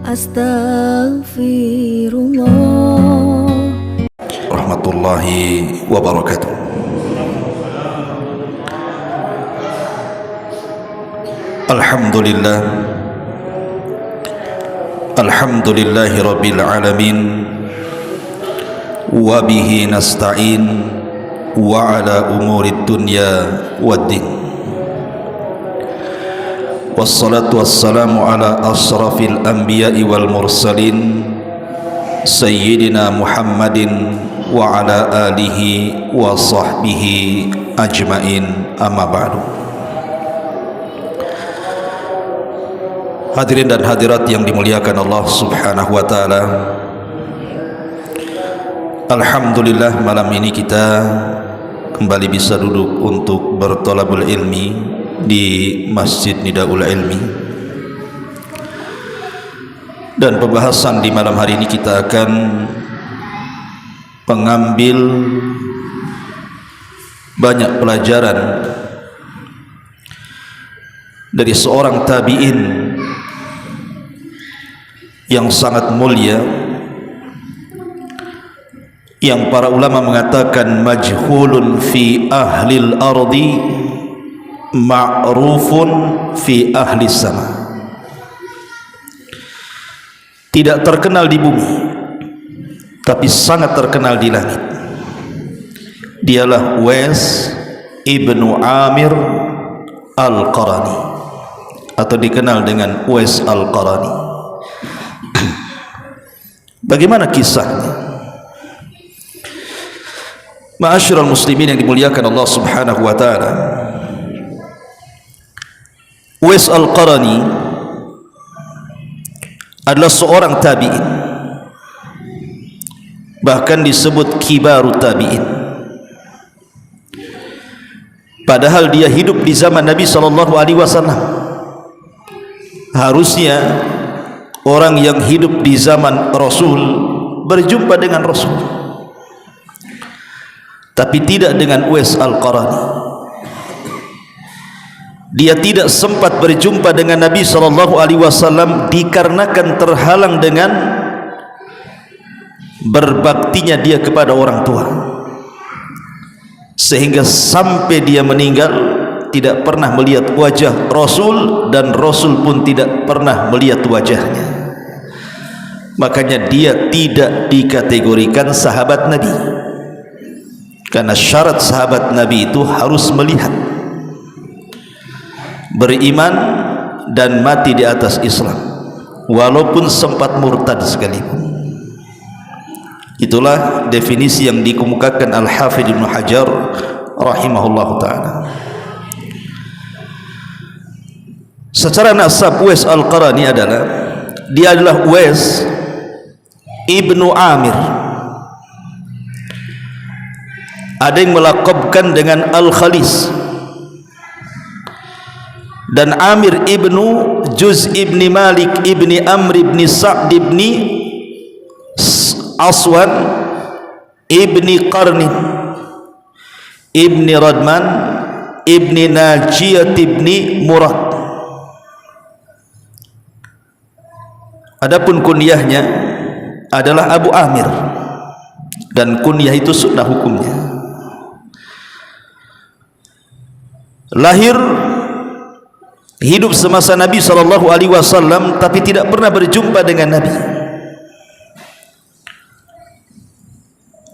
Astaghfirullah. Rahmatullahi wabarakatuh. Alhamdulillah, alhamdulillahi rabbil alamin, wa bihi nasta'in wa ala umuri dunya waddin. Wassalatu wassalamu ala asrafil anbiya'i wal mursalin Sayyidina Muhammadin wa ala alihi wa sahbihi ajmain, amma ba'du. Hadirin dan hadirat yang dimuliakan Allah subhanahu wa ta'ala, alhamdulillah malam ini kita kembali bisa duduk untuk bertolabul ilmi di Masjid Nidaul Ilmi, dan pembahasan di malam hari ini kita akan mengambil banyak pelajaran dari seorang tabi'in yang sangat mulia, yang para ulama mengatakan majhulun fi ahlil ardi ma'rufun fi ahli sama. Tidak terkenal di bumi tapi sangat terkenal di langit. Dialah Uwais ibnu Amir al-Qarani, atau dikenal dengan Uwais al-Qarani. Bagaimana kisahnya? Ma'asyiral muslimin yang dimuliakan Allah subhanahu wa ta'ala, Uwais al-Qarani adalah seorang tabi'in, bahkan disebut kibaru tabi'in, padahal dia hidup di zaman Nabi SAW. Harusnya orang yang hidup di zaman Rasul berjumpa dengan Rasul, tapi tidak dengan Uwais al-Qarani. Dia tidak sempat berjumpa dengan Nabi SAW dikarenakan terhalang dengan berbaktinya dia kepada orang tua, sehingga sampai dia meninggal tidak pernah melihat wajah Rasul, dan Rasul pun tidak pernah melihat wajahnya. Makanya dia tidak dikategorikan sahabat Nabi, karena syarat sahabat Nabi itu harus melihat, beriman dan mati di atas Islam, walaupun sempat murtad sekalipun. Itulah definisi yang dikemukakan Al-Hafidh Ibnu Hajar rahimahullah ta'ala. Secara nasab Uwais al-Qarani dia adalah Uwais ibnu Amir. Ada yang melaqabkan dengan Al-Khalis, dan Amir ibnu Juz ibni Malik ibni Amr ibni Sa'd ibni Aswan ibni Qarnin ibni Radman ibni Najiyat ibni Murad. Adapun kunyahnya adalah Abu Amir, dan kunyah itu sunnah hukumnya. Lahir, hidup semasa Nabi SAW, tapi tidak pernah berjumpa dengan Nabi.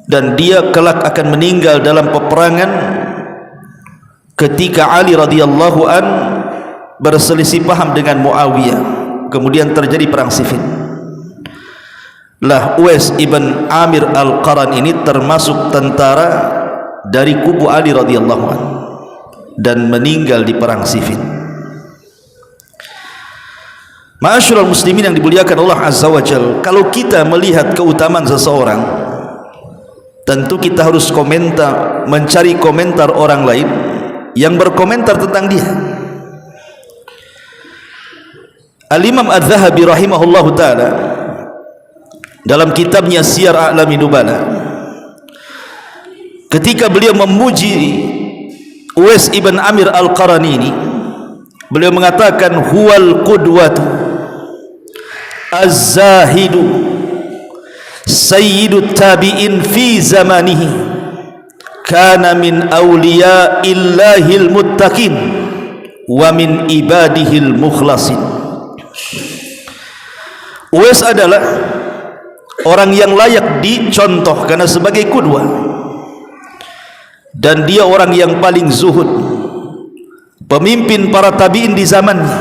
Dan dia kelak akan meninggal dalam peperangan ketika Ali radhiyallahu an berselisih paham dengan Muawiyah, kemudian terjadi perang Siffin. Lah Uwais ibn Amir al-Qarani ini termasuk tentara dari kubu Ali radhiyallahu an, dan meninggal di perang Siffin. Ma'asyiral muslimin yang dimuliakan Allah azza wa jalla, kalau kita melihat keutamaan seseorang, tentu kita harus komentar, mencari komentar orang lain yang berkomentar tentang dia. Al-Imam Adz-Dzahabi rahimahullahu ta'ala dalam kitabnya Siyar A'lamin Nubala, ketika beliau memuji Uwais ibn Amir al-Qarani ini, beliau mengatakan huwal qudwatu az-zahidu sayyidut tabi'in fi zamanihi kana min awliya'illahil muttaqin wa min ibadihil mukhlasin. Uwais adalah orang yang layak dicontoh karena sebagai qudwah, dan dia orang yang paling zuhud, pemimpin para tabi'in di zamannya,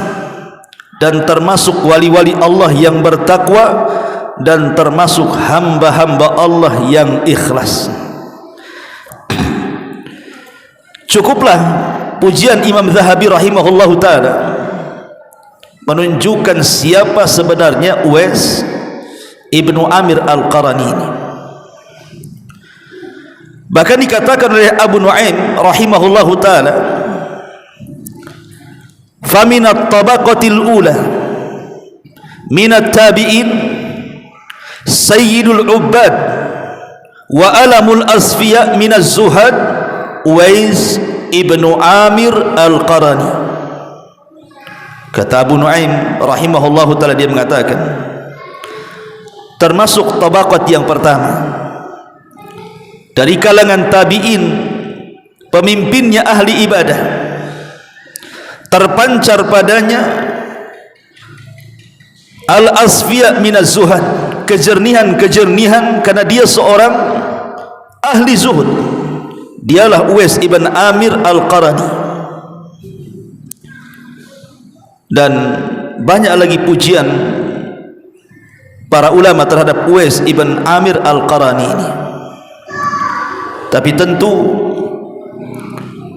dan termasuk wali-wali Allah yang bertakwa, dan termasuk hamba-hamba Allah yang ikhlas. Cukuplah pujian Imam Zahabi rahimahullahu ta'ala menunjukkan siapa sebenarnya Uwais ibnu Amir al-Qarani ini. Bahkan dikatakan oleh Abu Nu'aim rahimahullahu ta'ala, faminat tabaqatil ula minat tabi'in sayyidul ubbad wa alamul asfiya minaz zuhad Uwais ibnu Amir al-Qarani. Kata Abu Nu'aim rahimahullahu ta'ala, dia mengatakan termasuk tabaqat yang pertama dari kalangan tabi'in, pemimpinnya ahli ibadah, terpancar padanya al-asfiya minaz zuhad, kejernihan-kejernihan, karena dia seorang ahli zuhud. Dialah Uwais ibn Amir al-Qarani. Dan banyak lagi pujian para ulama terhadap Uwais ibn Amir al-Qarani ini. Tapi tentu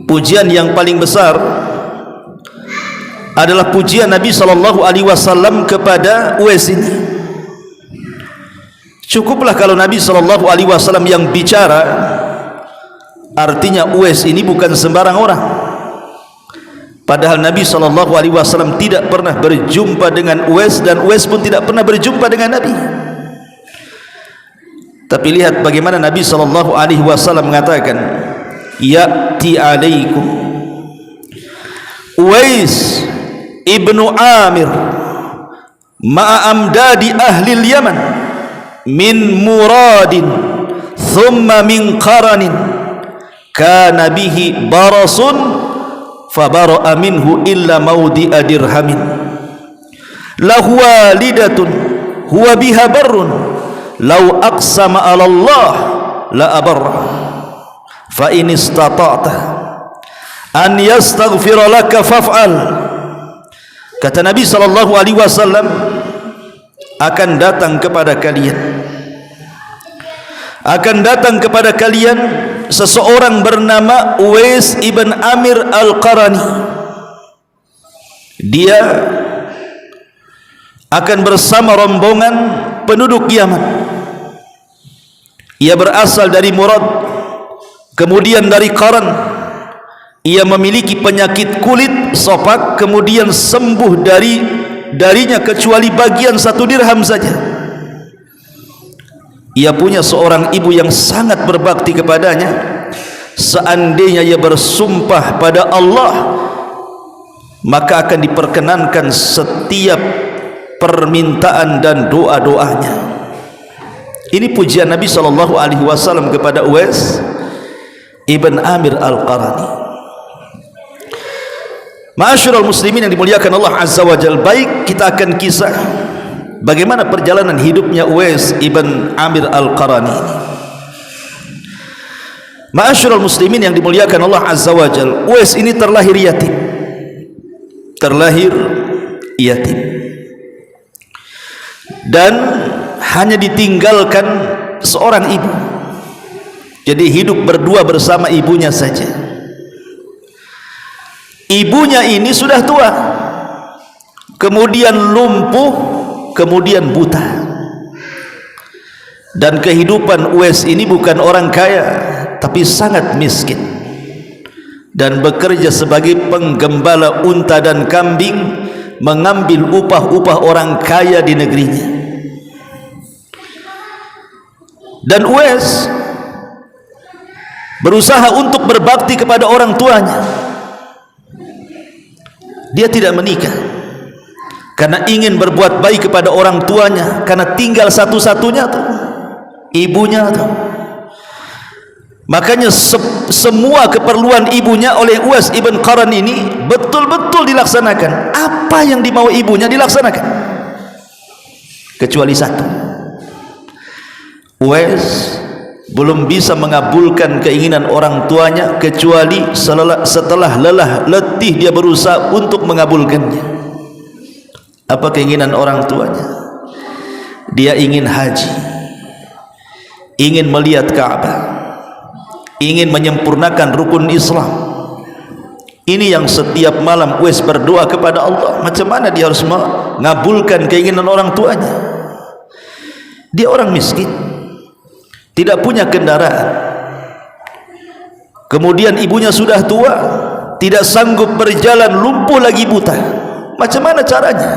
pujian yang paling besar adalah pujian Nabi SAW kepada Uwais ini. Cukuplah kalau Nabi SAW yang bicara, artinya Uwais ini bukan sembarang orang. Padahal Nabi SAW tidak pernah berjumpa dengan Uwais, dan Uwais pun tidak pernah berjumpa dengan Nabi. Tapi lihat bagaimana Nabi SAW mengatakan, ya'ti alaikum Uwais ibnu Amir ma'amdadi ahlil Yaman min muradin thumma min qaranin kana bihi barasun fabara'a minhu illa mawdi'a dirhamin lahu walidatun huwa biha barrun law aqsama 'ala Allah la abarra fa in istata'ta an yastaghfira laka faf'al. Kata Nabi SAW, akan datang kepada kalian seseorang bernama Uwais ibn Amir al-Qarani. Dia akan bersama rombongan penduduk Yaman. Ia berasal dari Murad, kemudian dari Qaran. Ia memiliki penyakit kulit sopak, kemudian sembuh darinya kecuali bagian 1 dirham saja. Ia punya seorang ibu yang sangat berbakti kepadanya. Seandainya ia bersumpah pada Allah, maka akan diperkenankan setiap permintaan dan doa-doanya. Ini pujian Nabi SAW kepada Uwais ibn Amir al-Qarani. Ma'asyiral muslimin yang dimuliakan Allah Azza wa Jalla, baik kita akan kisah bagaimana perjalanan hidupnya Uwais ibn Amir al-Qarani. Ma'asyiral muslimin yang dimuliakan Allah Azza wa Jalla, Uwais ini terlahir yatim dan hanya ditinggalkan seorang ibu. Jadi hidup berdua bersama ibunya saja. Ibunya ini sudah tua, kemudian lumpuh, kemudian buta. Dan kehidupan Uwais ini bukan orang kaya, tapi sangat miskin, dan bekerja sebagai penggembala unta dan kambing, mengambil upah-upah orang kaya di negerinya. Dan Uwais berusaha untuk berbakti kepada orang tuanya. Dia tidak menikah, karena ingin berbuat baik kepada orang tuanya, karena tinggal satu-satunya tuh ibunya tuh. Makanya semua keperluan ibunya oleh Uwais ibn Qaran ini betul-betul dilaksanakan. Apa yang dimau ibunya dilaksanakan, kecuali satu. Uwais belum bisa mengabulkan keinginan orang tuanya kecuali setelah lelah letih dia berusaha untuk mengabulkannya. Apa keinginan orang tuanya? Dia ingin haji, ingin melihat Ka'bah, ingin menyempurnakan rukun Islam. Ini yang setiap malam Uwais berdoa kepada Allah. Macam mana dia harus mengabulkan keinginan orang tuanya? Dia orang miskin, tidak punya kendaraan, kemudian ibunya sudah tua, tidak sanggup berjalan, lumpuh lagi, buta. Macam mana caranya?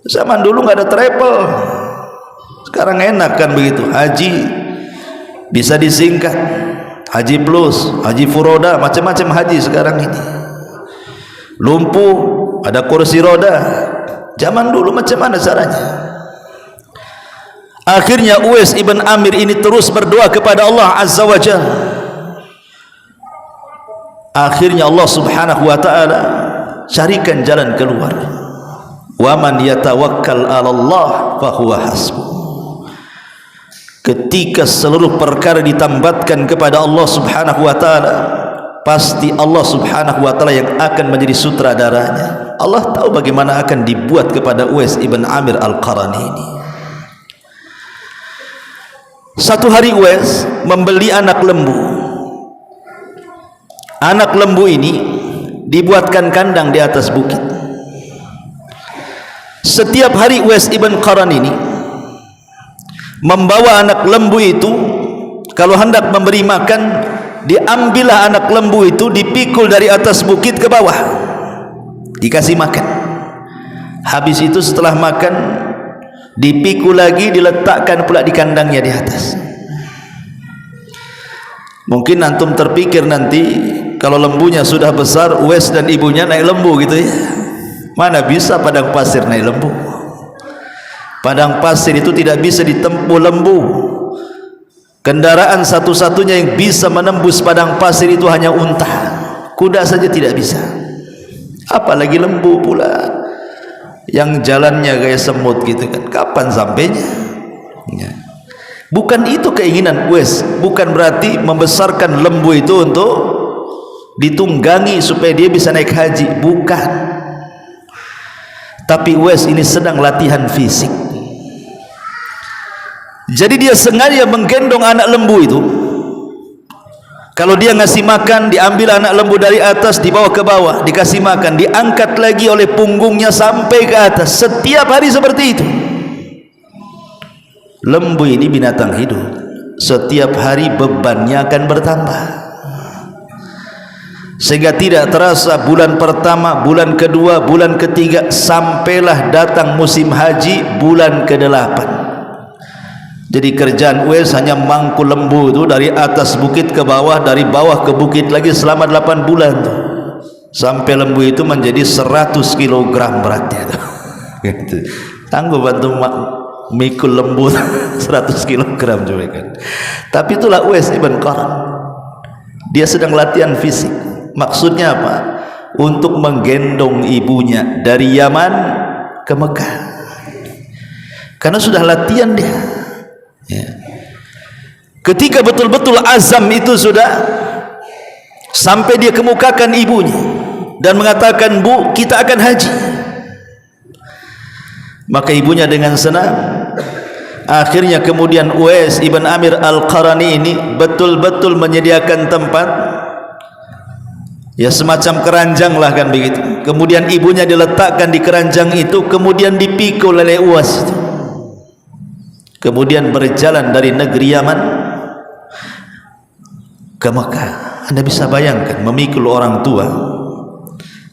Zaman dulu nggak ada travel, sekarang enak kan begitu. Haji bisa disingkat, haji plus, haji furoda, macam-macam haji sekarang ini. Lumpuh ada kursi roda. Zaman dulu macam mana caranya? Akhirnya Uwais ibn Amir ini terus berdoa kepada Allah Azza wa Jalla. Akhirnya Allah subhanahu wa ta'ala carikan jalan keluar. Wa man yatawakkal 'ala Allah fahuwa hasbuh. Ketika seluruh perkara ditambatkan kepada Allah subhanahu wa ta'ala, pasti Allah subhanahu wa ta'ala yang akan menjadi sutradaranya. Allah tahu bagaimana akan dibuat kepada Uwais ibn Amir al-Qarani ini. Satu hari Uwais membeli anak lembu. Anak lembu ini dibuatkan kandang di atas bukit. Setiap hari Uwais ibn Qaran ini membawa anak lembu itu. Kalau hendak memberi makan, diambillah anak lembu itu, dipikul dari atas bukit ke bawah, dikasih makan. Habis itu setelah makan, dipikul lagi, diletakkan pula di kandangnya di atas. Mungkin antum terpikir nanti kalau lembunya sudah besar, Uwais dan ibunya naik lembu gitu ya. Mana bisa padang pasir naik lembu? Padang pasir itu tidak bisa ditempuh lembu. Kendaraan satu-satunya yang bisa menembus padang pasir itu hanya unta. Kuda saja tidak bisa, apalagi lembu pula yang jalannya kayak semut gitu kan. Kapan sampainya? Ya. Bukan itu keinginan Uwais. Bukan berarti membesarkan lembu itu untuk ditunggangi supaya dia bisa naik haji, bukan. Tapi Uwais ini sedang latihan fisik. Jadi dia sengaja menggendong anak lembu itu. Kalau dia ngasih makan, diambil anak lembu dari atas, dibawa ke bawah, dikasih makan, diangkat lagi oleh punggungnya sampai ke atas. Setiap hari seperti itu. Lembu ini binatang hidup. Setiap hari bebannya akan bertambah, sehingga tidak terasa bulan pertama, bulan kedua, bulan ketiga, sampailah datang musim haji bulan ke-8. Jadi kerjaan Uwais hanya mangkul lembu itu dari atas bukit ke bawah, dari bawah ke bukit lagi selama 8 bulan tuh. Sampai lembu itu menjadi 100 kg beratnya tuh. Gitu. Tangguh bantu mikul lembu 100 kg juga kan. Tapi itulah Uwais ibn Qaran. Dia sedang latihan fisik. Maksudnya apa? Untuk menggendong ibunya dari Yaman ke Mekah. Karena sudah latihan dia. Ya. Ketika betul-betul azam itu sudah sampai, dia kemukakan ibunya dan mengatakan, "Bu, kita akan haji." Maka ibunya dengan senang. Akhirnya kemudian Uwais ibn Amir al-Qarani ini betul-betul menyediakan tempat, ya semacam keranjang lah kan begitu. Kemudian ibunya diletakkan di keranjang itu, kemudian dipikul oleh Uwais itu. Kemudian berjalan dari negeri Yaman ke Mekah. Anda bisa bayangkan memikul orang tua.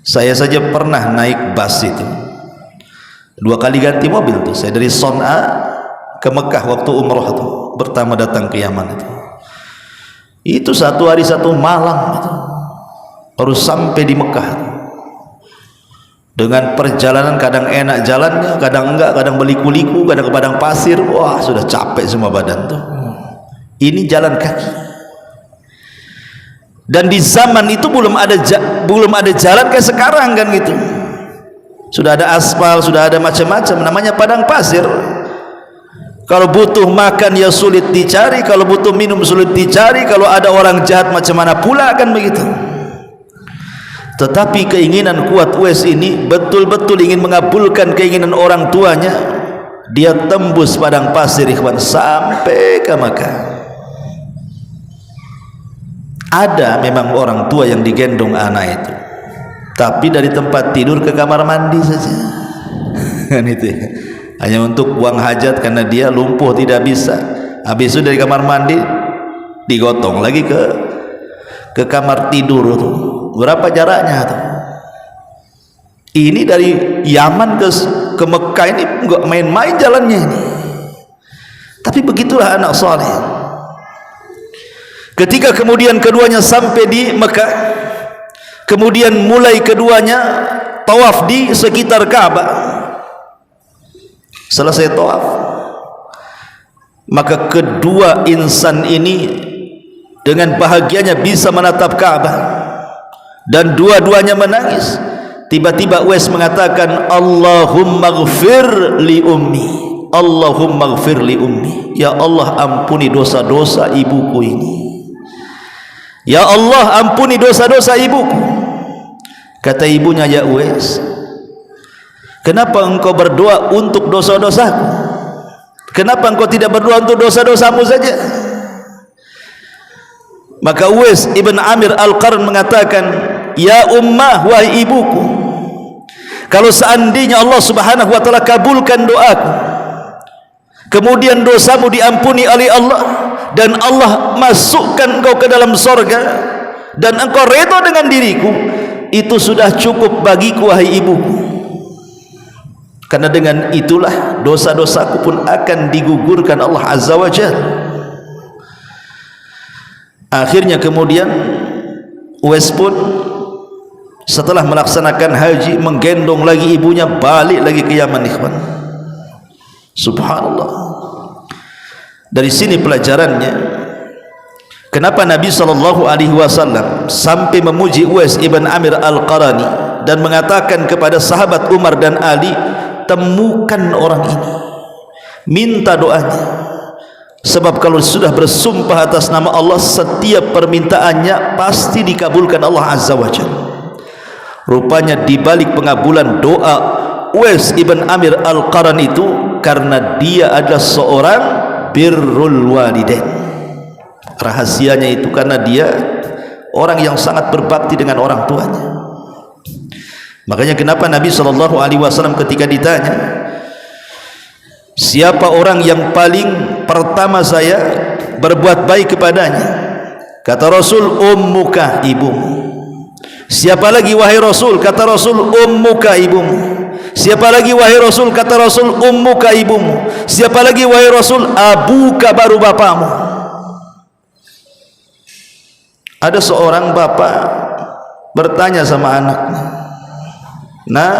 Saya saja pernah naik bus itu 2 kali ganti mobil tuh. Saya dari Son'a ke Mekah waktu umroh itu, pertama datang ke Yaman itu 1 hari 1 malam itu, harus sampai di Mekah. dengan perjalanan kadang enak jalannya, kadang enggak, kadang berliku-liku, kadang ke padang pasir. Wah, sudah capek semua badan tuh. Ini jalan kaki. Dan di zaman itu belum ada jalan kayak sekarang kan gitu. Sudah ada aspal, sudah ada macam-macam, namanya padang pasir. Kalau butuh makan ya sulit dicari, kalau butuh minum sulit dicari, kalau ada orang jahat macam mana pula kan begitu. Tetapi keinginan kuat Uwais ini betul-betul ingin mengabulkan keinginan orang tuanya. Dia tembus padang pasir ikhwan sampai ke Makkah. Ada memang orang tua yang digendong anak itu, tapi dari tempat tidur ke kamar mandi saja kan itu ya. Hanya untuk buang hajat karena dia lumpuh tidak bisa. Habis itu dari kamar mandi digotong lagi ke kamar tidur tuh. Berapa jaraknya tuh? Ini dari Yaman ke Mekah ini enggak main-main jalannya ini. Tapi begitulah anak saleh. Ketika kemudian keduanya sampai di Mekah, kemudian mulai keduanya tawaf di sekitar Ka'bah. Selesai tawaf, maka kedua insan ini dengan bahagianya bisa menatap Ka'bah dan dua-duanya menangis. Tiba-tiba Uwais mengatakan, Allahumma ghfir li ummi, Allahumma ghfir li ummi, ya Allah ampuni dosa-dosa ibuku ini, ya Allah ampuni dosa-dosa ibuku. Kata ibunya, ya Uwais, kenapa engkau berdoa untuk dosa-dosaku? Kenapa engkau tidak berdoa untuk dosa-dosamu saja? Maka Uwais ibn Amir Al-Qarn mengatakan, ya ummah, wahai ibuku, kalau seandainya Allah subhanahu wa ta'ala kabulkan doaku, kemudian dosamu diampuni oleh Allah, dan Allah masukkan engkau ke dalam sorga, dan engkau redha dengan diriku, itu sudah cukup bagiku wahai ibuku. Karena dengan itulah dosa-dosaku pun akan digugurkan Allah Azza wa Jalla. Akhirnya kemudian Uwais pun setelah melaksanakan haji menggendong lagi ibunya balik lagi ke Yaman ikhwan. Subhanallah. Dari sini pelajarannya, kenapa Nabi SAW sampai memuji Uwais ibn Amir Al-Qarani dan mengatakan kepada sahabat Umar dan Ali, temukan orang ini, minta doanya, sebab kalau sudah bersumpah atas nama Allah, setiap permintaannya pasti dikabulkan Allah Azza wa Jalla. Rupanya dibalik pengabulan doa Uwais ibn Amir Al-Qarani itu karena dia adalah seorang birrul walidain. Rahasianya itu karena dia orang yang sangat berbakti dengan orang tuanya. Makanya kenapa Nabi SAW ketika ditanya, siapa orang yang paling pertama saya berbuat baik kepadanya, kata Rasul, ummuka, ibumu. Siapa lagi wahai Rasul? Kata Rasul, ummuka, ibumu. Siapa lagi wahai Rasul? Kata Rasul, ummuka, ibumu. Siapa lagi wahai Rasul? Abuka, baru bapamu. Ada seorang bapak bertanya sama anaknya, nah,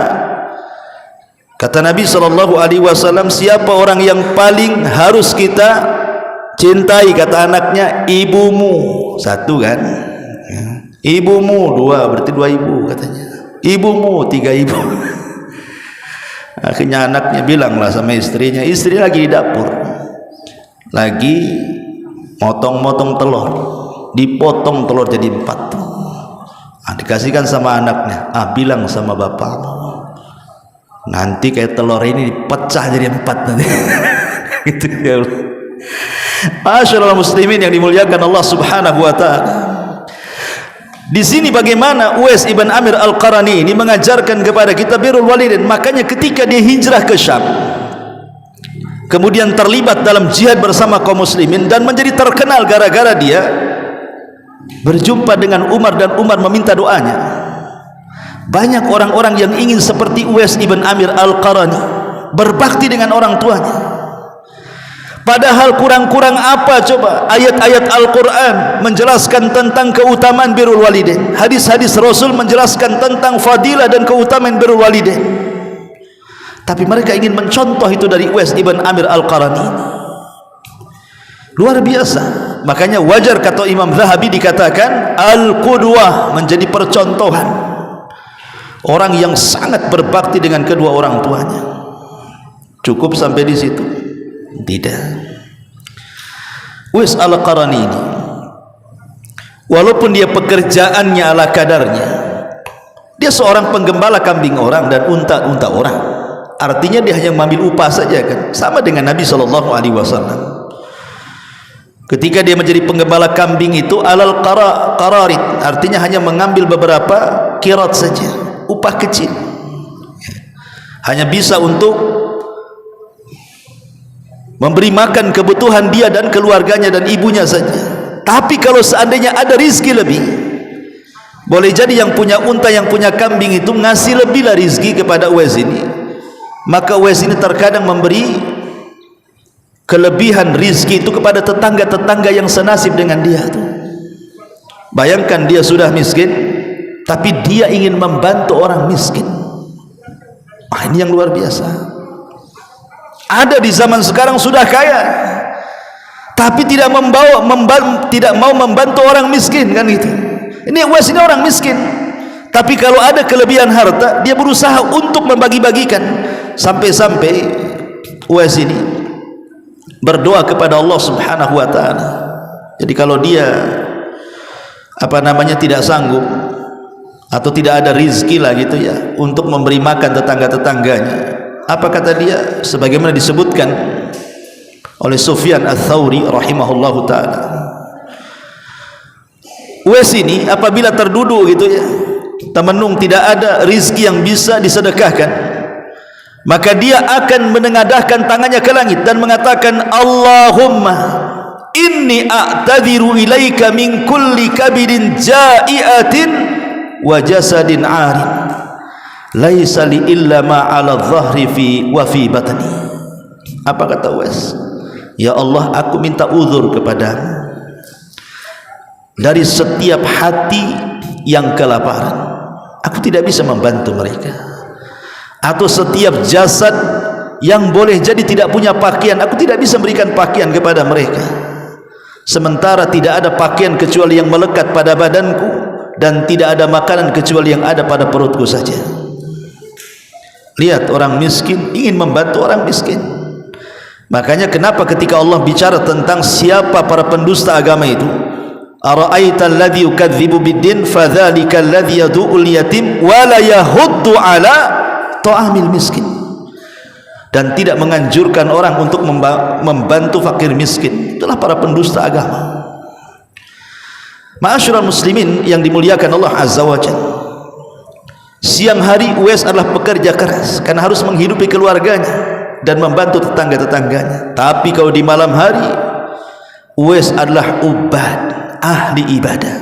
kata Nabi SAW, siapa orang yang paling harus kita cintai? Kata anaknya, ibumu. Satu kan, ibumu. Dua, berarti dua ibu katanya. Ibumu, tiga ibu. Akhirnya anaknya bilanglah sama istrinya, istri lagi di dapur, lagi motong-motong telur, dipotong telur jadi 4. Dikasihkan sama anaknya, bilang sama bapakmu, nanti kayak telur ini pecah jadi 4 nanti. Gitu ya. Masyaallah muslimin yang dimuliakan Allah Subhanahu wa taala. Di sini bagaimana Uwais ibn Amir Al-Qarani ini mengajarkan kepada kita birrul walidain. Makanya ketika dia hijrah ke Syam, kemudian terlibat dalam jihad bersama kaum muslimin dan menjadi terkenal gara-gara dia berjumpa dengan Umar dan Umar meminta doanya. Banyak orang-orang yang ingin seperti Uwais ibn Amir Al-Qarani, berbakti dengan orang tuanya. Padahal kurang-kurang apa coba ayat-ayat Al-Quran menjelaskan tentang keutamaan birrul walidain, hadis-hadis Rasul menjelaskan tentang fadilah dan keutamaan birrul walidain, tapi mereka ingin mencontoh itu dari Uwais ibn Amir Al-Qarani. Luar biasa. Makanya wajar kata Imam Zahabi dikatakan Al-Qudwah, menjadi percontohan orang yang sangat berbakti dengan kedua orang tuanya. Cukup sampai di situ? Tidak. Uwais Al-Qarani ini, walaupun dia pekerjaannya ala kadarnya, dia seorang penggembala kambing orang dan unta-unta orang. Artinya dia hanya mengambil upah saja kan, sama dengan Nabi SAW. Ketika dia menjadi penggembala kambing itu alal qararit, artinya hanya mengambil beberapa qirat saja, upah kecil, hanya bisa untuk memberi makan kebutuhan dia dan keluarganya dan ibunya saja. Tapi kalau seandainya ada rizki lebih, boleh jadi yang punya unta, yang punya kambing itu ngasih lebihlah rizki kepada Uwais ini. Maka Uwais ini terkadang memberi kelebihan rizki itu kepada tetangga-tetangga yang senasib dengan dia tuh. Bayangkan dia sudah miskin, tapi dia ingin membantu orang miskin. Ini yang luar biasa. Ada di zaman sekarang sudah kaya, tapi tidak mau membantu orang miskin kan gitu. Ini Uwais ini orang miskin, tapi kalau ada kelebihan harta dia berusaha untuk membagi-bagikan. Sampai-sampai Uwais ini berdoa kepada Allah Subhanahu wa taala. Jadi kalau dia tidak sanggup atau tidak ada rizki lah gitu ya untuk memberi makan tetangga-tetangganya, apa kata dia? Sebagaimana disebutkan oleh Sufyan Ats-Tsauri rahimahullahu taala, Uwais ini apabila terduduk gitu ya, temenung tidak ada rizki yang bisa disedekahkan, maka dia akan menengadahkan tangannya ke langit dan mengatakan, Allahumma inni a'tadiru ilaika min kulli kabidin ja'iatin wa jasadin 'arin laisa li illa ma 'ala dhahri wa fi batni. Apa kata Uwais? Ya Allah, aku minta uzur kepadamu dari setiap hati yang kelaparan, aku tidak bisa membantu mereka, atau setiap jasad yang boleh jadi tidak punya pakaian, aku tidak bisa berikan pakaian kepada mereka, sementara tidak ada pakaian kecuali yang melekat pada badanku, dan tidak ada makanan kecuali yang ada pada perutku saja. Lihat, orang miskin ingin membantu orang miskin. Makanya kenapa ketika Allah bicara tentang siapa para pendusta agama itu, ara'aita alladhi yukadzibu biddin fadzalika alladhi yadu'ul yatim wa la yahuddu ala ta'amil miskin, dan tidak menganjurkan orang untuk membantu fakir miskin, itulah para pendusta agama. Ma'asyiral muslimin yang dimuliakan Allah Azza wa Jalla, siang hari Uwais adalah pekerja keras karena harus menghidupi keluarganya dan membantu tetangga-tetangganya. Tapi kalau di malam hari, Uwais adalah ubad, ahli ibadah.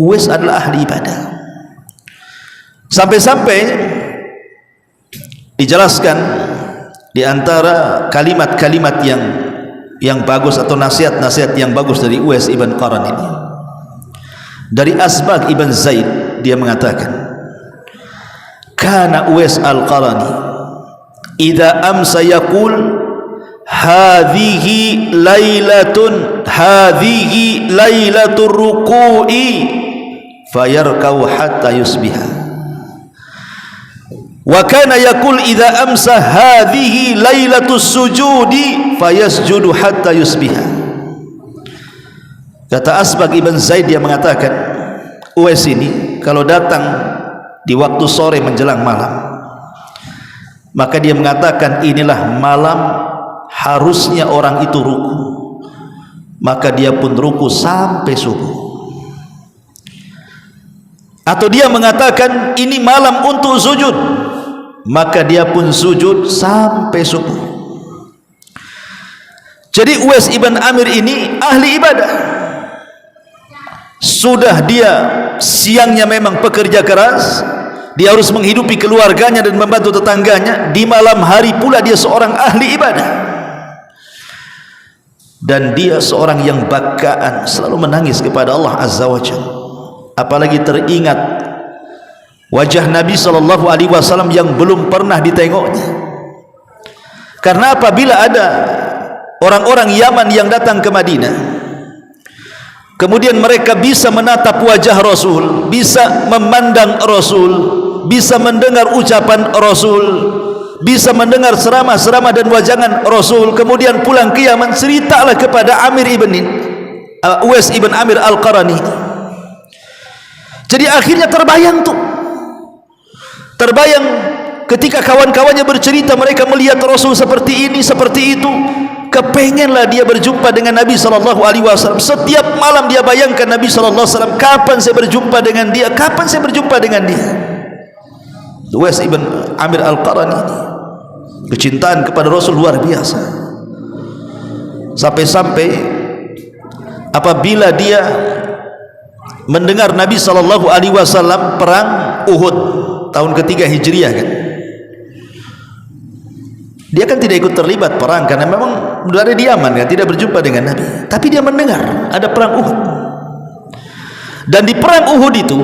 Uwais adalah ahli ibadah. Sampai-sampai dijelaskan di antara kalimat-kalimat yang bagus atau nasihat-nasihat yang bagus dari Uwais ibn Qarani ini, dari Asbagh ibn Zaid, dia mengatakan, kana Uwais al-Qarani idza amsa yaqul hadhihi lailatur ruku'i fayarkau hatta yusbiha, wa kana yaqul idza amsa hadhihi lailatus sujudi fayasjudu hatta yusbiha. Kata Asbagh ibn Zaid, dia mengatakan, Uwais ini kalau datang di waktu sore menjelang malam, maka dia mengatakan inilah malam harusnya orang itu ruku, maka dia pun ruku sampai subuh. Atau dia mengatakan ini malam untuk sujud, maka dia pun sujud sampai subuh. Jadi Uwais ibn Amir ini ahli ibadah. Sudah dia siangnya memang pekerja keras, dia harus menghidupi keluarganya dan membantu tetangganya, di malam hari pula dia seorang ahli ibadah. dan dia seorang yang bakaan, selalu menangis kepada Allah Azza wa Jalla. Apalagi teringat wajah Nabi SAW yang belum pernah ditengoknya. Karena apabila ada orang-orang Yaman yang datang ke Madinah, kemudian mereka bisa menatap wajah Rasul, bisa memandang Rasul, bisa mendengar ucapan Rasul, bisa mendengar ceramah-ceramah dan wajangan Rasul, kemudian pulang ke Yaman, ceritalah kepada Uwais ibn Amir Al-Qarani. Jadi akhirnya terbayang ketika kawan-kawannya bercerita, mereka melihat Rasul seperti ini, seperti itu. Kepengenlah dia berjumpa dengan Nabi SAW. Setiap malam dia bayangkan Nabi SAW, kapan saya berjumpa dengan dia, kapan saya berjumpa dengan dia. Uwais ibn Amir Al-Qarani ini kecintaan kepada Rasul luar biasa, sampai-sampai apabila dia mendengar Nabi SAW perang Uhud tahun ketiga Hijriah kan, dia kan tidak ikut terlibat perang karena memang berada di Yaman kan, tidak berjumpa dengan Nabi, tapi dia mendengar ada perang Uhud. Dan di perang Uhud itu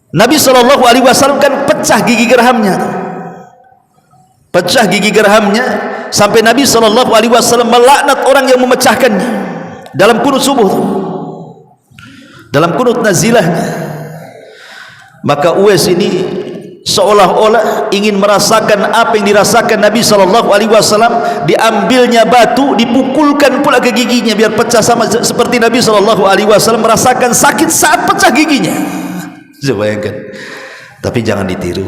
Nabi SAW kan pecah gigi gerhamnya, sampai Nabi SAW melaknat orang yang memecahkannya dalam kunut subuh, dalam kunut nazilahnya. Maka Uwais ini seolah-olah ingin merasakan apa yang dirasakan Nabi SAW. Diambilnya batu, dipukulkan pula ke giginya biar pecah, sama seperti Nabi SAW merasakan sakit saat pecah giginya. Coba bayangkan. Tapi jangan ditiru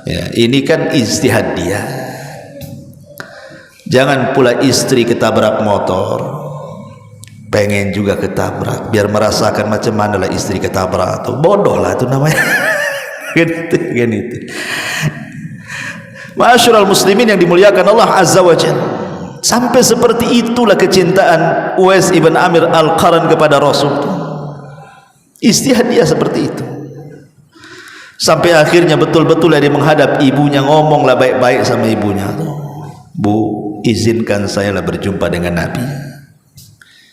ya, ini kan ijtihad dia. Jangan pula istri ketabrak motor pengen juga ketabrak biar merasakan macam mana lah istri ketabrak. Tuh bodoh lah itu namanya. Kan itu. Ma'asyiral muslimin yang dimuliakan Allah Azza wa Jalla, sampai seperti itulah kecintaan Uwais ibn Amir Al-Qarani kepada Rasul. Ijtihad dia seperti itu, sampai akhirnya betul-betul dia menghadap ibunya, ngomonglah baik-baik sama ibunya, Bu, izinkan saya lah berjumpa dengan Nabi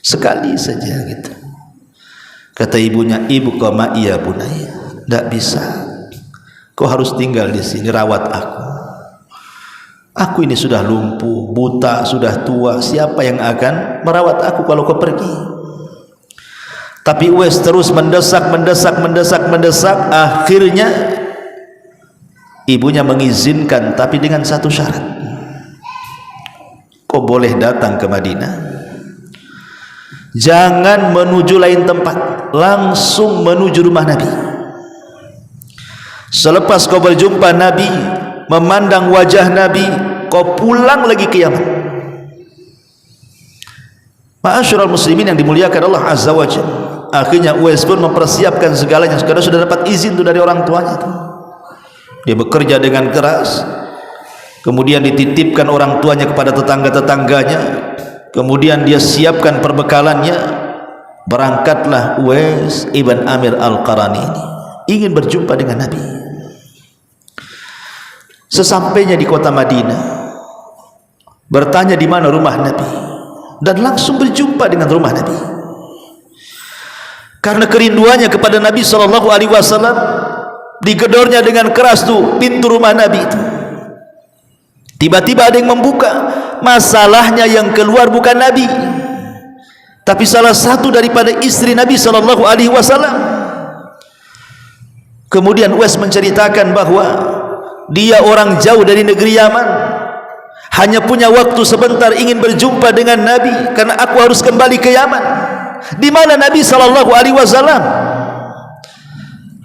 sekali saja gitu. Kata ibunya, ibu koma iya bunaya, tidak bisa, kau harus tinggal di sini rawat aku ini sudah lumpuh, buta, sudah tua, siapa yang akan merawat aku kalau kau pergi? Tapi Uwais terus mendesak, akhirnya ibunya mengizinkan, tapi dengan satu syarat, kau boleh datang ke Madinah, jangan menuju lain tempat, langsung menuju rumah Nabi. Selepas kau berjumpa Nabi, memandang wajah Nabi, kau pulang lagi ke Yaman. Ma'asyiral muslimin yang dimuliakan Allah Azza wa Jalla, akhirnya Uwais pun mempersiapkan segalanya karena sudah dapat izin itu dari orang tuanya. Dia bekerja dengan keras, kemudian dititipkan orang tuanya kepada tetangga-tetangganya, kemudian dia siapkan perbekalannya. Berangkatlah Uwais ibn Amir Al-Qarani ini ingin berjumpa dengan Nabi. Sesampainya di kota Madinah, bertanya di mana rumah Nabi, dan langsung berjumpa dengan rumah Nabi. Karena kerinduannya kepada Nabi SAW, digedornya dengan keras tuh pintu rumah Nabi itu. Tiba-tiba ada yang membuka, masalahnya yang keluar bukan Nabi, tapi salah satu daripada istri Nabi SAW. Kemudian Uwais menceritakan bahwa dia orang jauh dari negeri Yaman, hanya punya waktu sebentar ingin berjumpa dengan Nabi karena aku harus kembali ke Yaman. Di mana Nabi SAW?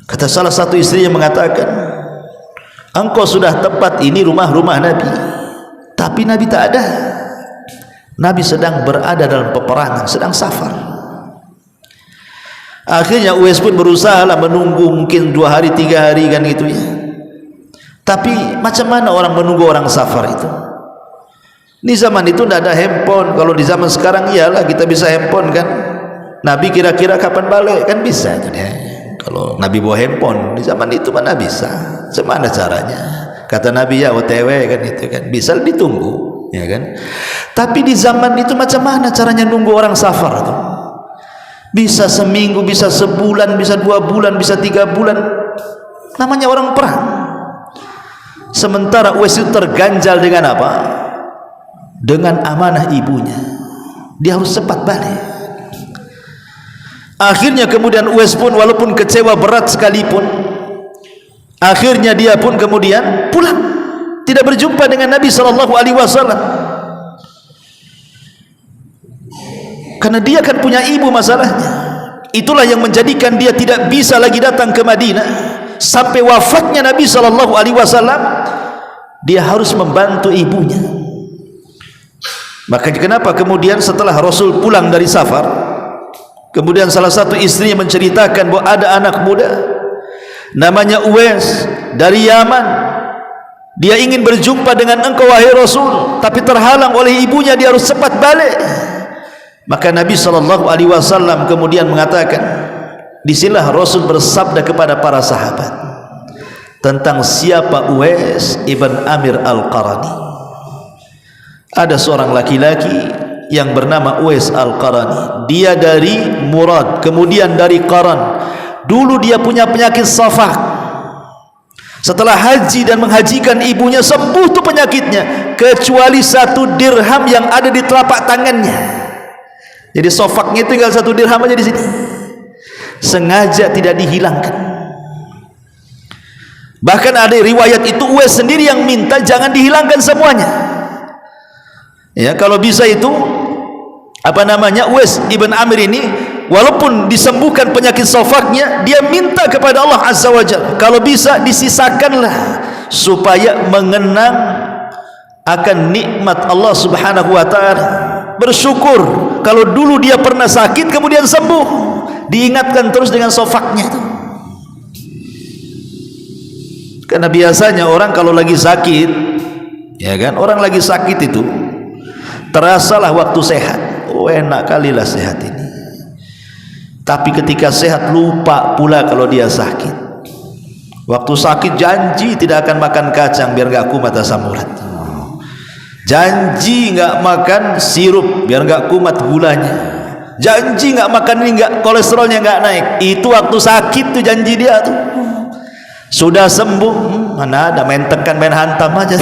Kata salah satu istrinya mengatakan, engkau sudah tepat, ini rumah-rumah Nabi, tapi Nabi tak ada. Nabi sedang berada dalam peperangan, sedang safar. Akhirnya Uwais pun berusaha lah menunggu, mungkin 2 hari 3 hari kan gitu ya. Tapi macam mana orang menunggu orang safar itu? Di zaman itu tidak ada handphone. Kalau di zaman sekarang iyalah kita bisa handphone kan. Nabi kira-kira kapan balik kan bisa itu dia. Kalau Nabi bawa handphone di zaman itu mana bisa? Semana caranya? Kata Nabi ya OTW kan itu kan bisa ditunggu. ya kan? Tapi di zaman itu macam mana caranya nunggu orang safar tuh? Bisa seminggu, bisa sebulan, bisa 2 bulan, bisa 3 bulan. Namanya orang perang. Sementara Uwais itu terganjal dengan apa? Dengan amanah ibunya. Dia harus cepat balik. Akhirnya kemudian Uwais pun walaupun kecewa berat sekalipun, akhirnya dia pun kemudian pulang, tidak berjumpa dengan Nabi SAW. Karena dia kan punya ibu masalahnya. Itulah yang menjadikan dia tidak bisa lagi datang ke Madinah. Sampai wafatnya Nabi SAW, dia harus membantu ibunya. Maka kenapa kemudian setelah Rasul pulang dari safar, kemudian salah satu istrinya menceritakan bahwa ada anak muda namanya Uwais dari Yaman, dia ingin berjumpa dengan engkau wahai Rasul, tapi terhalang oleh ibunya, dia harus cepat balik. Maka Nabi SAW kemudian mengatakan, disinilah Rasul bersabda kepada para sahabat tentang siapa Uwais ibn Amir Al-Qarani. Ada seorang laki-laki yang bernama Uwais Al-Qarani. Dia dari Murad, kemudian dari Qaran. Dulu dia punya penyakit safak. Setelah haji dan menghajikan ibunya, sembuh tuh penyakitnya, kecuali 1 dirham yang ada di telapak tangannya. Jadi safaknya tinggal 1 dirham aja di sini. Sengaja tidak dihilangkan. Bahkan ada riwayat itu Uwais sendiri yang minta jangan dihilangkan semuanya. Ya, kalau bisa itu Uwais ibn Amir ini walaupun disembuhkan penyakit safaknya, dia minta kepada Allah Azza wa Jalla, kalau bisa disisakanlah supaya mengenang akan nikmat Allah Subhanahu wa taala. Bersyukur kalau dulu dia pernah sakit kemudian sembuh, diingatkan terus dengan sofaknya itu. Karena biasanya orang kalau lagi sakit, ya kan, orang lagi sakit itu terasalah waktu sehat, oh enak kalilah sehat ini. Tapi ketika sehat lupa pula kalau dia sakit. Waktu sakit janji tidak akan makan kacang biar gak kumat asam urat, janji nggak makan sirup biar nggak kumat gulanya, janji nggak makan ini nggak kolesterolnya nggak naik. Itu waktu sakit tuh janji dia tuh. Sudah sembuh, mana ada, main tekan main hantam aja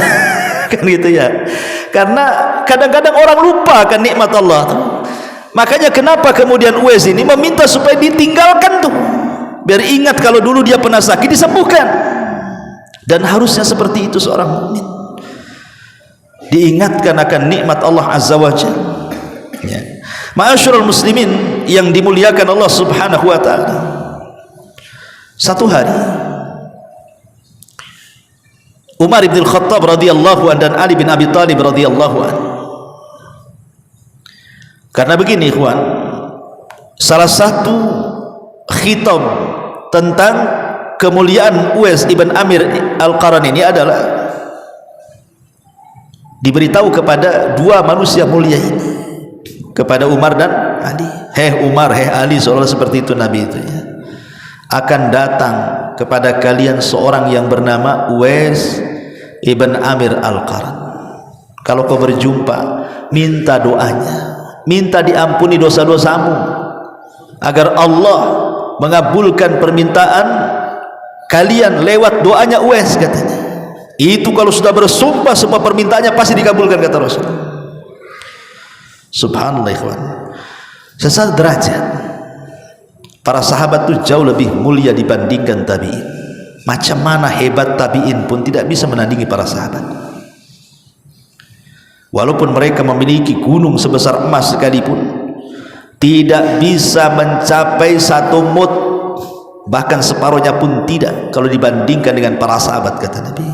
kan gitu ya. Karena kadang-kadang orang lupa kan nikmat Allah tuh. Makanya kenapa kemudian Uwais ini meminta supaya ditinggalkan tuh, biar ingat kalau dulu dia pernah sakit, disembuhkan. Dan harusnya seperti itu seorang mukmin, diingatkan akan nikmat Allah Azza wa Jalla. Ya. Ma'asyiral muslimin yang dimuliakan Allah Subhanahu wa taala. Satu hari Umar bin Khattab radhiyallahu anhu dan Ali bin Abi Thalib radhiyallahu anhu. Karena begini ikhwan, salah satu khitab tentang kemuliaan Uwais ibn Amir Al-Qarani ini adalah diberitahu kepada 2 manusia mulia ini, kepada Umar dan Ali. Hei Umar, hei Ali, seolah seperti itu Nabi itu ya. Akan datang kepada kalian seorang yang bernama Uwais ibn Amir Al-Qaran. Kalau kau berjumpa, minta doanya, minta diampuni dosa-dosamu, agar Allah mengabulkan permintaan kalian lewat doanya Uwais, katanya. Itu kalau sudah bersumpah semua permintaannya pasti dikabulkan, kata Rasul. Subhanallah ikhwan. Sesuatu derajat para sahabat itu jauh lebih mulia dibandingkan tabi'in. Macam mana hebat tabi'in pun tidak bisa menandingi para sahabat. Walaupun mereka memiliki gunung sebesar emas sekalipun, tidak bisa mencapai 1 mud, bahkan separuhnya pun tidak kalau dibandingkan dengan para sahabat, kata Nabi.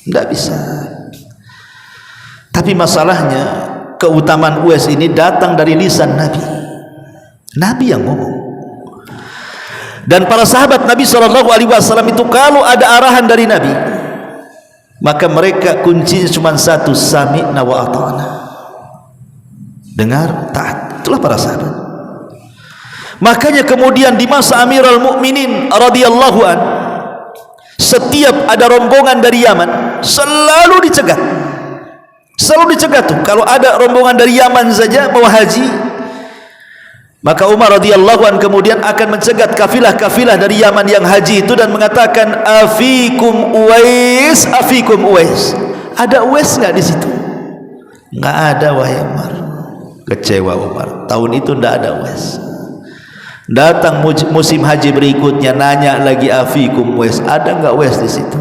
Tidak bisa. Tapi masalahnya keutamaan Uwais ini datang dari lisan Nabi. Nabi yang ngomong. Dan para sahabat Nabi SAW itu kalau ada arahan dari Nabi, maka mereka kuncinya cuma satu, sami'na wa ata'na, dengar, taat. Itulah para sahabat. Makanya kemudian di masa Amirul Mukminin radhiyallahu an, setiap ada rombongan dari Yaman selalu dicegat. Selalu dicegah tuh. Kalau ada rombongan dari Yaman saja mau haji, maka Umar radhiyallahu an kemudian akan mencegat kafilah-kafilah dari Yaman yang haji itu dan mengatakan, afikum Uwais, afikum Uwais. Ada Uwais nggak di situ? Nggak ada, wahai Umar. Kecewa Umar. Tahun itu nggak ada Uwais. Datang musim haji berikutnya, nanya lagi, afikum Uwais. Ada nggak Uwais di situ?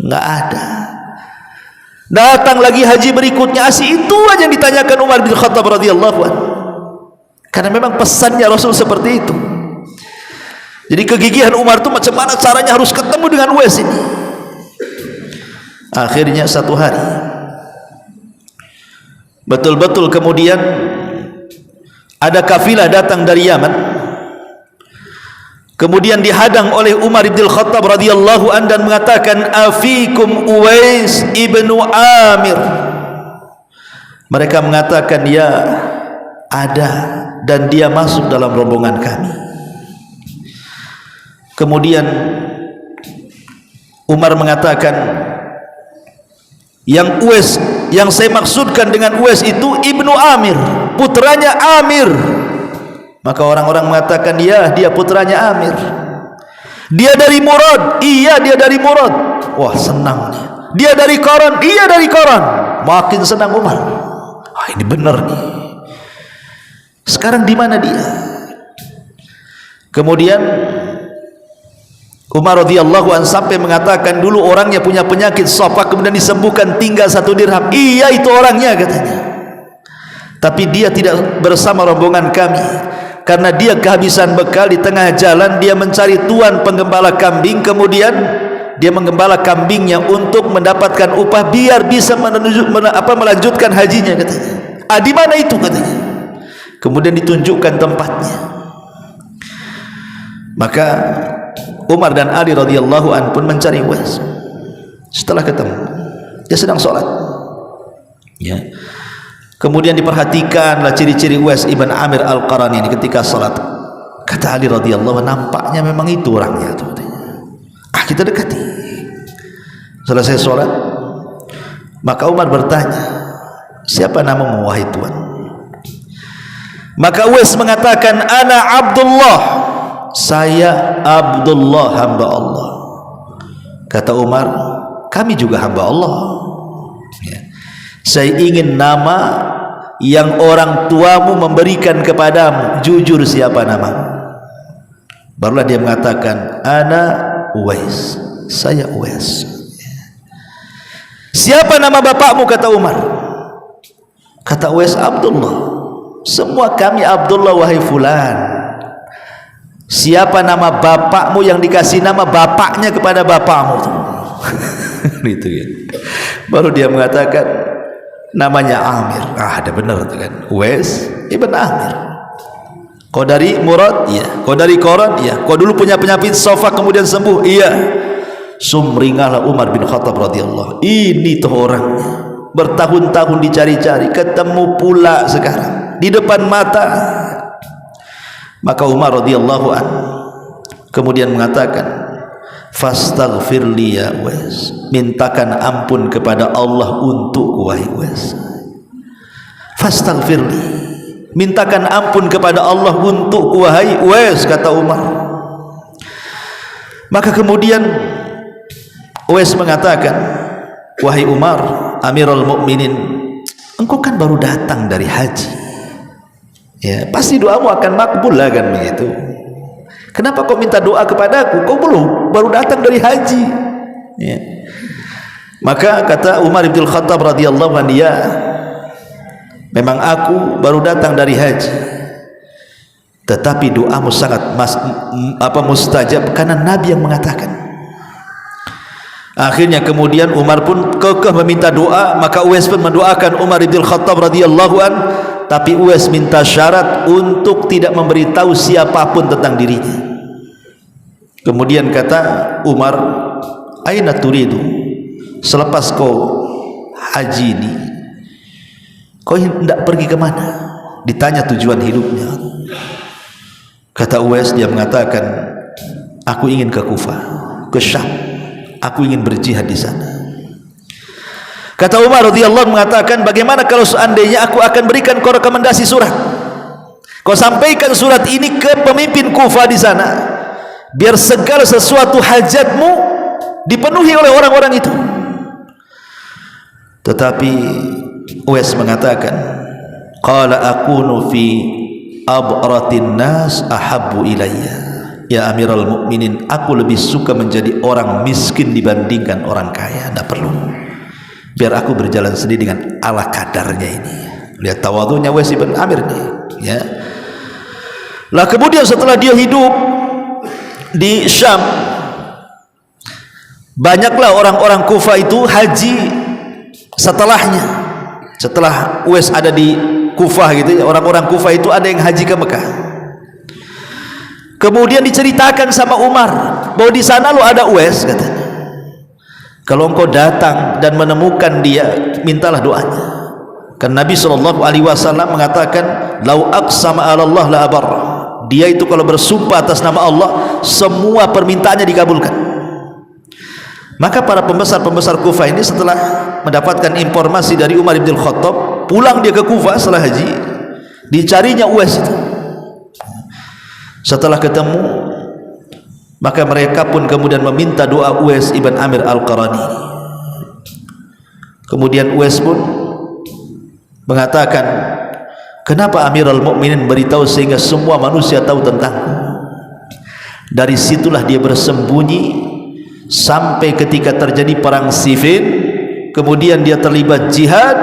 Nggak ada. Datang lagi haji berikutnya, itu aja yang ditanyakan Umar bin Khattab radhiyallahu anhu. Karena memang pesannya Rasul seperti itu. Jadi kegigihan Umar itu macam mana caranya harus ketemu dengan Uwais ini. Akhirnya satu hari betul-betul kemudian ada kafilah datang dari Yaman, kemudian dihadang oleh Umar bin Khattab radhiyallahu an dan mengatakan, afikum Uwais ibnu Amir. Mereka mengatakan, ya ada, dan dia masuk dalam rombongan kami. Kemudian Umar mengatakan, yang Uwais, yang saya maksudkan dengan Uwais itu ibnu Amir, putranya Amir. Maka orang-orang mengatakan, ya, dia putranya Amir. Dia dari Murad, iya dia dari Murad. Wah, senang dia. Dia dari Qaran, iya dari Qaran. Makin senang Umar. Wah, ini benar nih. Sekarang di mana dia? Kemudian Umar radhiyallahu anhu sampai mengatakan, dulu orangnya punya penyakit sopak, kemudian disembuhkan, tinggal 1 dirham. Iya, itu orangnya, katanya. Tapi dia tidak bersama rombongan kami, karena dia kehabisan bekal. Di tengah jalan dia mencari tuan penggembala kambing, kemudian dia menggembala kambingnya untuk mendapatkan upah biar bisa melanjutkan hajinya, katanya. Di mana itu, katanya. Kemudian ditunjukkan tempatnya. Maka Umar dan Ali radhiyallahu an pun mencari Uwais. Setelah ketemu, dia sedang sholat, ya. Kemudian diperhatikanlah ciri-ciri Uwais ibn Amir al-Qarani ini ketika sholat. Kata Ali radhiyallahu an, nampaknya memang itu orangnya. Kita dekati. Selesai sholat, maka Umar bertanya, siapa namamu wahai tuan? Maka Uwais mengatakan, ana Abdullah, saya Abdullah, hamba Allah. Kata Umar, kami juga hamba Allah, ya. Saya ingin nama yang orang tuamu memberikan kepadamu. Jujur, siapa nama? Barulah dia mengatakan, ana Uwais, saya Uwais. Siapa nama bapakmu? Kata Umar. Kata Uwais, Abdullah. Semua kami Abdullah, wahai fulan. Siapa nama bapakmu yang dikasih nama bapaknya kepada bapakmu? Gitu ya. Baru dia mengatakan namanya Amir. Ada benar itu kan, Uwais ibn Amir. Kau dari Murad? Iya. Kau dari Qaran? Iya. Kau dulu punya penyakit sofa kemudian sembuh? Iya. Sumringahlah Umar bin Khattab radhiyallahu. Ini tuh orangnya. Bertahun-tahun dicari-cari, ketemu pula sekarang di depan mata. Maka Umar radhiyallahu an kemudian mengatakan, fastaghfirli ya Uwais, mintakan ampun kepada Allah untuk wahai Uwais. Fastaghfirli, mintakan ampun kepada Allah untuk wahai Uwais, kata Umar. Maka kemudian Uwais mengatakan, wahai Umar, Amirul Mukminin, engkau kan baru datang dari haji, ya, pasti doamu akan makbul lah kan begitu. Kenapa kau minta doa kepadaku? Kau belum, baru datang dari haji, ya. Maka kata Umar bin Khattab radhiyallahu anhu, ya, memang aku baru datang dari haji, tetapi doamu sangat mustajab, karena Nabi yang mengatakan. Akhirnya kemudian Umar pun kekeh meminta doa. Maka Uwais pun mendoakan Umar bin Khattab radhiyallahu an, tapi Uwais minta syarat untuk tidak memberitahu siapapun tentang dirinya. Kemudian kata Umar, aina turidu, selepas kau haji ini kau hendak pergi ke mana? Ditanya tujuan hidupnya. Kata Uwais, dia mengatakan, aku ingin ke Kufah, ke Syam, aku ingin berjihad di sana. Kata Umar radhiyallahu mengatakan, bagaimana kalau seandainya aku akan berikan kau rekomendasi surat, kau sampaikan surat ini ke pemimpin Kufah di sana, biar segala sesuatu hajatmu dipenuhi oleh orang-orang itu. Tetapi Uwais mengatakan, qala akunu fi abratin nas ahabbu ilayya, ya Amirul Mukminin, aku lebih suka menjadi orang miskin dibandingkan orang kaya. Tidak perlu, biar aku berjalan sendiri dengan ala kadarnya ini. Lihat tawadhunya Uwais bin Amir ini, ya. Lah kemudian setelah dia hidup di Syam, banyaklah orang-orang Kufah itu haji setelahnya. Setelah Uwais ada di Kufah gitu, orang-orang Kufah itu ada yang haji ke Mekah. Kemudian diceritakan sama Umar bahwa di sana lo ada Uwais, katanya. Kalau engkau datang dan menemukan dia, mintalah doanya. Kan Nabi SAW mengatakan, lau aqsama 'ala Allah la abarra. Dia itu kalau bersumpah atas nama Allah, semua permintaannya dikabulkan. Maka para pembesar-pembesar Kufah ini setelah mendapatkan informasi dari Umar bin Khattab, pulang dia ke Kufah setelah haji, dicarinya Uwais itu. Setelah ketemu, maka mereka pun kemudian meminta doa Uwais ibn Amir al-Qarani. Kemudian Uwais pun mengatakan, kenapa Amirul Mukminin beritahu sehingga semua manusia tahu tentangku? Dari situlah dia bersembunyi sampai ketika terjadi perang Siffin, kemudian dia terlibat jihad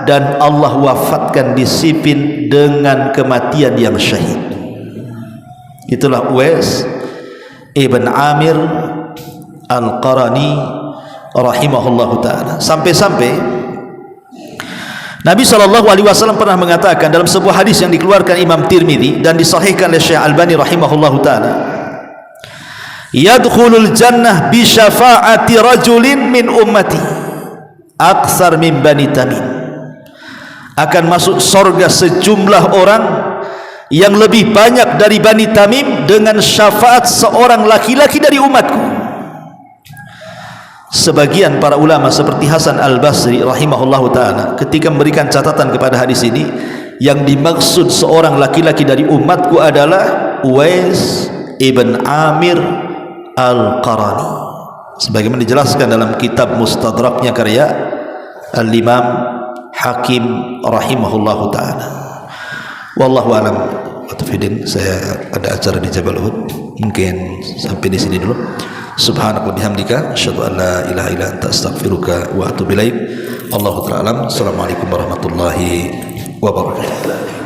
dan Allah wafatkan di Siffin dengan kematian yang syahid. Itulah Uwais ibn Amir al-Qarani rahimahullahu ta'ala. Sampai-sampai Nabi SAW pernah mengatakan dalam sebuah hadis yang dikeluarkan Imam Tirmidzi dan disahihkan oleh Syekh Albani rahimahullahu ta'ala, yadkhulul jannah bi syafa'ati rajulin min ummati aksar min Bani Tamim. Akan masuk surga sejumlah orang yang lebih banyak dari Bani Tamim dengan syafaat seorang laki-laki dari umatku. Sebagian para ulama seperti Hasan al-Basri rahimahullahu ta'ala ketika memberikan catatan kepada hadis ini, yang dimaksud seorang laki-laki dari umatku adalah Uwais ibn Amir al-Qarani, sebagaimana dijelaskan dalam kitab Mustadraknya karya Al-Imam Hakim rahimahullahu ta'ala. Wallahu alam. Saya ada acara di Jabal Uhud, mungkin sampai di sini dulu. Subhanaka wa bihamdika asyhadu an la ilaha illa anta astaghfiruka wa atubu ilaik. Allahu ta'ala alam. Assalamualaikum warahmatullahi wabarakatuh.